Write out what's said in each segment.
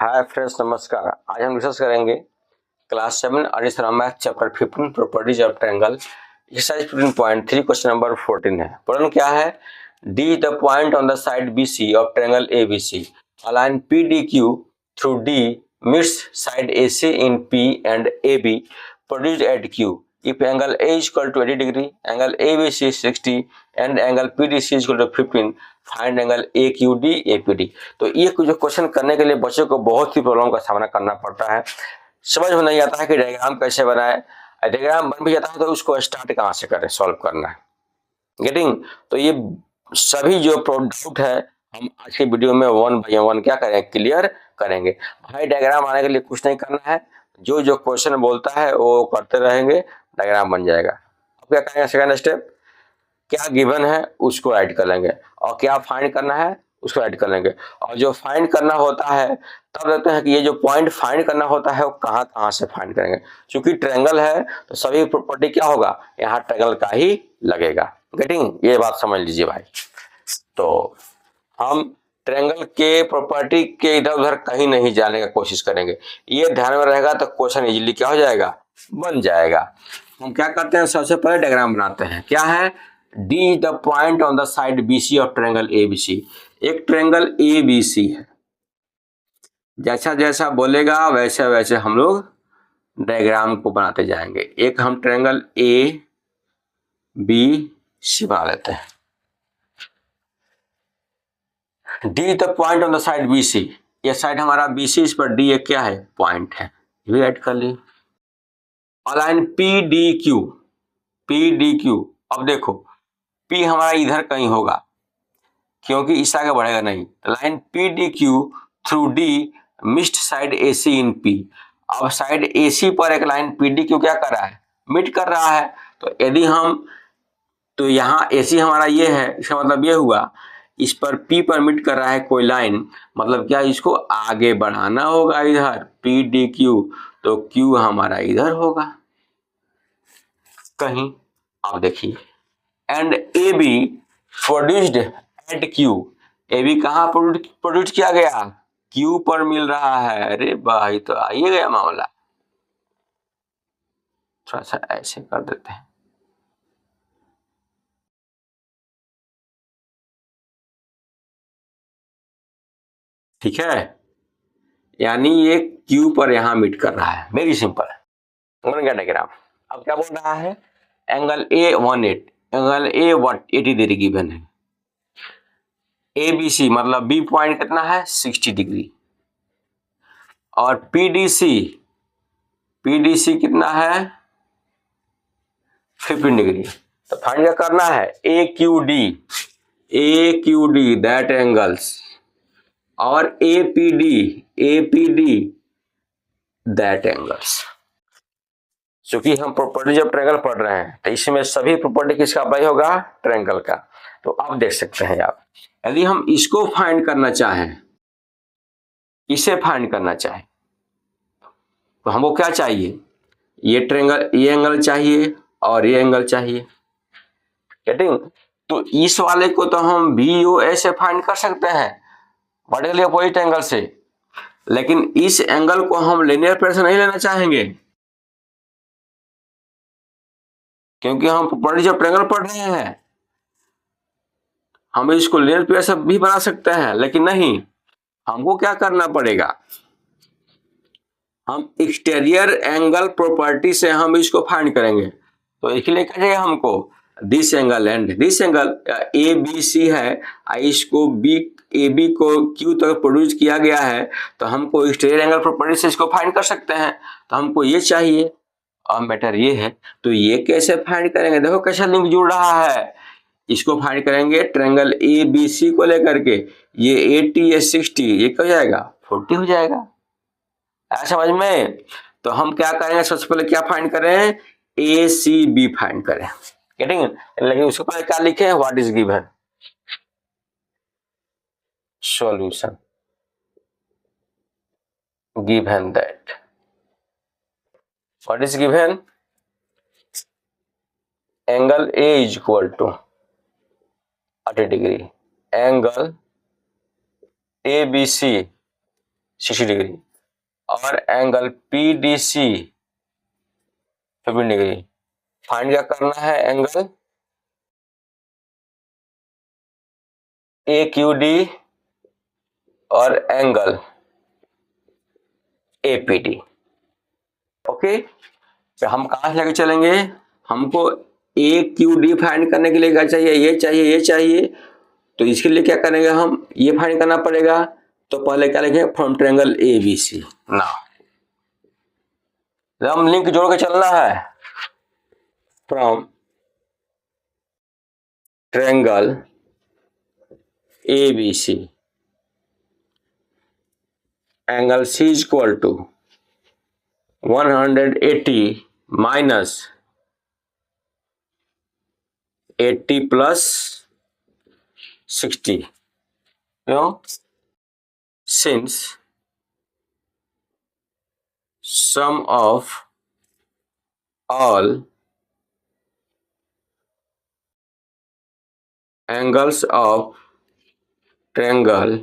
Hi friends, नमस्कार। आज हम डिस्कस करेंगे class 7 additional math chapter 15 properties of triangle exercise 15.3 question number 14 है। प्रॉब्लम क्या है? D the point on the side BC of triangle ABC align PDQ through D meets side AC in P and AB produced at Q if angle A is equal to 80 degree, angle ABC is 60 and angle PDC is equal to 15, find angle AQD APD। तो ये जो question करने के लिए बच्चों को बहुत ही problem का सामना करना पड़ता है। समझ में नहीं आता है कि डायग्राम कैसे बनाए, डायग्राम बन भी जाता है तो उसको स्टार्ट कहाँ से करें, सॉल्व करना है। गेटिंग? तो ये सभी जो डाउट है हम आज के वीडियो में 1 बाय 1 क्या करेंगे, क्लियर करेंगे। भाई डायग्राम आने के लिए कुछ नहीं करना है, जो जो क्वेश्चन बोलता है वो करते रहेंगे, डायग्राम बन जाएगा। अब क्या करेंगे, सेकंड स्टेप क्या गिवन है उसको ऐड कर लेंगे और क्या फाइंड करना है उसको ऐड कर लेंगे। और जो फाइंड करना होता है तब देखते हैं कि ये जो पॉइंट फाइंड करना होता है वो कहाँ कहाँ से फाइंड करेंगे। क्योंकि ट्रायंगल है तो सभी प्रॉपर्टी क्या होगा, यहाँ ट्रायंगल का ही लगेगा। गेटिंग? ये बात समझ लीजिए भाई। तो हम ट्रायंगल के प्रॉपर्टी के इधर उधर कहीं नहीं जाने का कोशिश करेंगे, ये ध्यान में रहेगा तो क्वेश्चन इजीली क्या हो जाएगा, बन जाएगा। हम क्या करते हैं, सबसे पहले डायग्राम बनाते हैं। क्या है? D is the point on the side BC of triangle ABC। एक ट्रायंगल ABC है, जैसा जैसा बोलेगा वैसे वैसे हम लोग डायग्राम को बनाते जाएंगे। एक हम ट्रायंगल ABC बना लेते हैं। D is the point on the side BC, ये साइड हमारा BC, इस पर D एक क्या है, पॉइंट है, ये ऐड कर ली। Align PDQ। अब देखो P हमारा इधर कहीं होगा क्योंकि इस आगे बढ़ेगा नहीं, तो line PDQ through D missed side AC इन P। अब साइड AC पर एक लाइन PDQ क्या कर रहा है, मिट कर रहा है। तो यदि हम, तो यहाँ AC हमारा ये है, इसका मतलब ये हुआ इस पर P पर मिट कर रहा है कोई लाइन, मतलब क्या, इसको आगे बढ़ाना होगा इधर PDQ, तो Q हमारा इधर होगा कहीं। अब देखिए and AB produced at Q, AB कहाँ प्रोड्यूस किया गया, Q पर मिल रहा है। अरे भाई, तो आइए गया मामला, थोड़ा सा ऐसे कर देते हैं। ठीक है, यानी ये Q पर यहां मीट कर रहा है, वेरी सिंपल, बन गया डायग्राम। अब क्या बोल रहा है, angle A18, angle A 80 degree given है। ABC मतलब B पॉइंट कितना है, 60 डिग्री, और PDC कितना है, 15 डिग्री। तो फाइंड क्या करना है, AQD दैट एंगल्स, और APD दैट एंगल्स। क्योंकि हम प्रॉपर्टी जब ट्रायंगल पढ़ रहे हैं तो इसमें सभी प्रॉपर्टी किसका अप्लाई होगा, ट्रायंगल का। तो आप देख सकते हैं आप, यदि हम इसको फाइंड करना चाहें, इसे फाइंड करना चाहें, तो हमको क्या चाहिए, ये ट्रायंगल, ये एंगल चाहिए और ये एंगल चाहिए। गेटिंग? तो इस वाले को तो हम BOA से फाइंड कर सकते हैं, वर्टिकली अपोजिट एंगल से, लेकिन इस एंगल को हम लीनियर पेयर से नहीं लेना चाहेंगे, क्योंकि हम प्रॉपर्टी जब ट्रायंगल पढ़ रहे हैं हम इसको लीनियर पेयर से भी बना सकते हैं, लेकिन नहीं, हमको क्या करना पड़ेगा, हम एक्सटीरियर एंगल प्रॉपर्टी से हम इसको फाइंड करेंगे। तो इसके लिए क्या चाहिए हमको, this angle and this angle, ABC है, इसको AB को Q तक प्रोड्यूस किया गया है, तो हमको एक्सटीरियर एंगल प्रॉपर्टी से इसको फाइंड कर सकते हैं। तो हमको ये चाहिए और मैटर ये है, तो ये कैसे फाइंड करेंगे, देखो कैसा लिंक जुड़ रहा है। इसको फाइंड करेंगे ट्रायंगल ABC को लेकर के, ये 80 या 60, ये क्या हो जाएगा, 40 हो जाएगा। आया समझ में? तो हम क्या करेंगे, सबसे पहले क्या फाइंड करें, ACB फाइंड करें। गेटिंग? लेकिन उसके पहले क्या लिखे, what is given, solution given that, what is given, angle A is equal to 80 degree, angle ABC 60 degree, और एंगल PDC 15 डिग्री। फाइंड क्या करना है? एंगल AQD और एंगल APD। ओके, तो हम कहां से लेके चलेंगे? हमको AQD फाइंड करने के लिए क्या चाहिए? ये चाहिए, ये चाहिए। तो इसके लिए क्या करेंगे? हम ये फाइंड करना पड़ेगा। तो पहले क्या लिखेंगे? From triangle ABC। ना हम लिंक जोड़ के चलना है। From triangle ABC angle C is equal to 180 minus 80 plus 60। क्यों? Since sum of all angles of triangle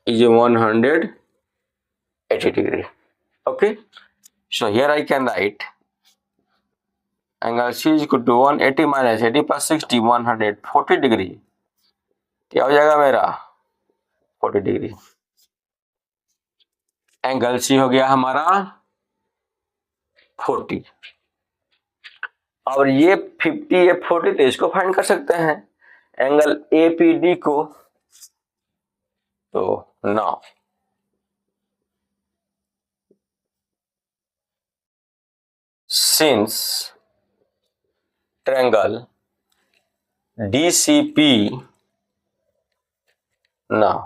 is 180 degree. Okay, so here I can write angle C is equal to 180 minus 80 plus 60, 140 degree। क्या हो जाएगा मेरा? 40 degree. Angle C हो गया हमारा 40, और ये 50 ये 40, तो इसको फाइंड कर सकते हैं एंगल APD को। तो now since triangle DCP, now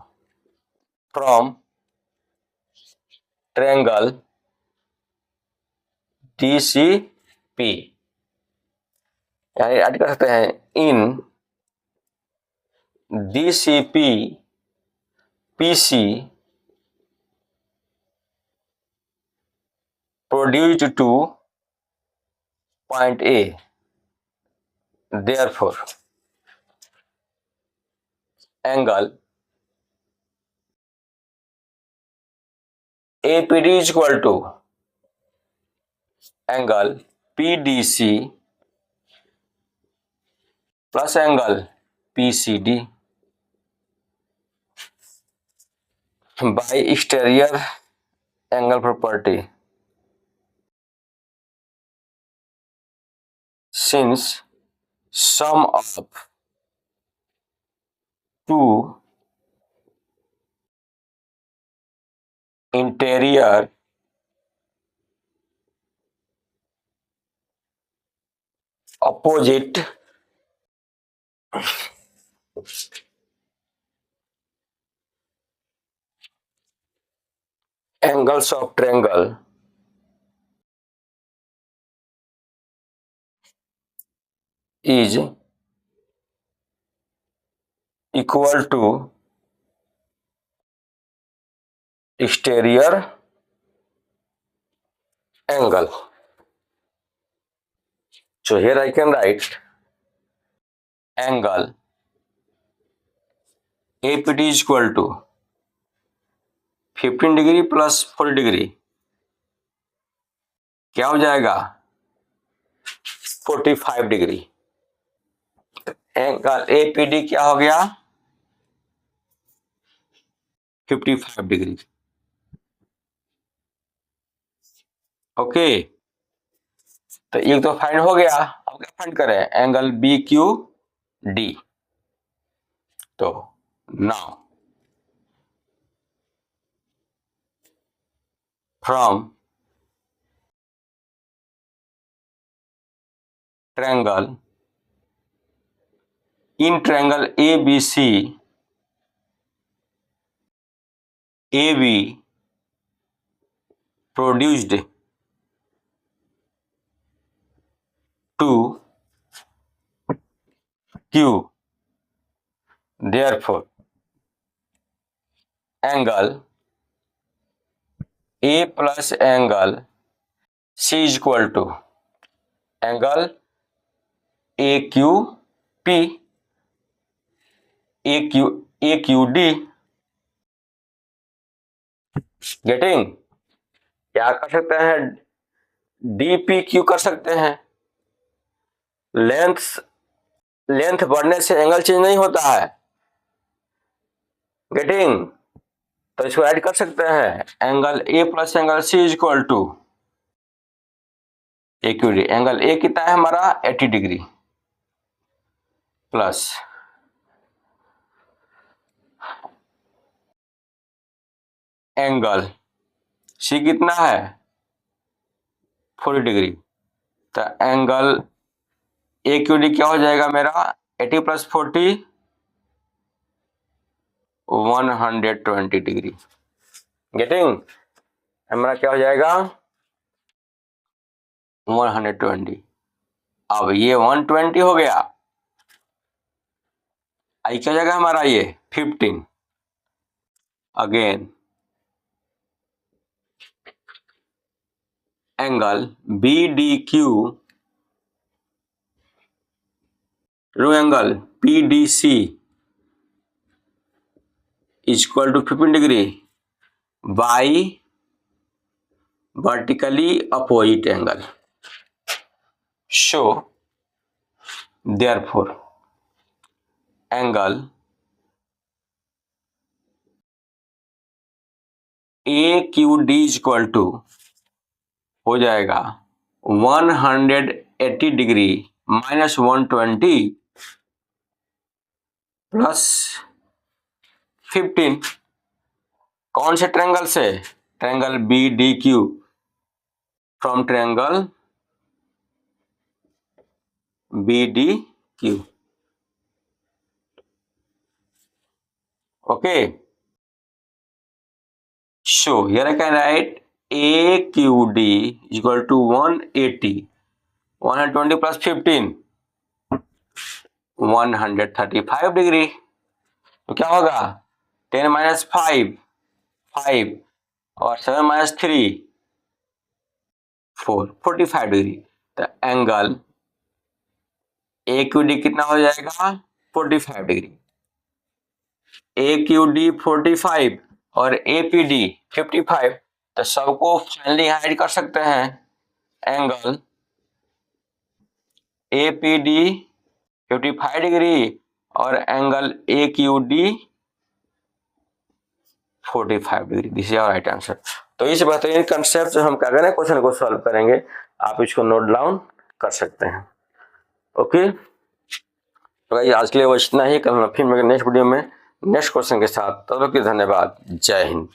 from triangle DCP यानी ऐड कर सकते हैं इन DCP PC produced to point A, therefore angle APD is equal to angle PDC plus angle PCD by exterior angle property, since sum of two interior opposite angles of triangle is equal to exterior angle. So here I can write angle APD is equal to 15 degree plus 40 degree, क्या हो जाएगा? 45 degree. Angle APD क्या हो गया? 55 degree. Okay, तो ये तो find हो गया। अब क्या फाइंड करें? Angle BQD। तो now from triangle in triangle ABC AB produced to Q, therefore angle A plus angle C is equal to angle AQP AQD getting? क्या कर सकते हैं, डी पी क्यू कर सकते हैं। लेंथ बढ़ने से एंगल चेंज नहीं होता है। गेटिंग? तो इसको ऐड कर सकते हैं, angle A plus angle C is equal to A Q D. Angle A कितना है हमारा 80 डिग्री प्लस एंगल सी कितना है 40 डिग्री। तो एंगल ए क्यू डी क्या हो जाएगा मेरा 80 प्लस 40 120 डिग्री। गेटिंग? हमारा क्या हो जाएगा 120। अब ये 120 हो गया, आई क्या हो जाएगा हमारा ये 15। Again angle B D Q रो angle P D C is equal to 15 degree by vertically opposite angle. So therefore angle AQD is equal to हो जाएगा 180 डिग्री माइनस 120 प्लस 15। कौन से ट्रायंगल से? Triangle B D Q from triangle B D Q. Okay, so here I can write AQD is equal to 180, 120 plus 15 135 degree. तो क्या होगा 10 minus 5 5 और 7 minus 3 4 45 degree. तो एंगल AQD कितना हो जाएगा 45 डिग्री। AQD 45 और APD 55। तो सबको फाइनली ऐड कर सकते हैं, एंगल APD 55 डिग्री और angle AQD 45 degree. This is our right answer. तो इस बेहतरीन कंसेप्ट जो हम क्या करें क्वेश्चन को सॉल्व करेंगे, आप इसको नोट डाउन कर सकते हैं। ओके, तो गाइस आज के लिए वो इतना ही। कल फिर मैं नेक्स्ट वीडियो में नेक्स्ट क्वेश्चन के साथ। तब तक के धन्यवाद। जय हिंद।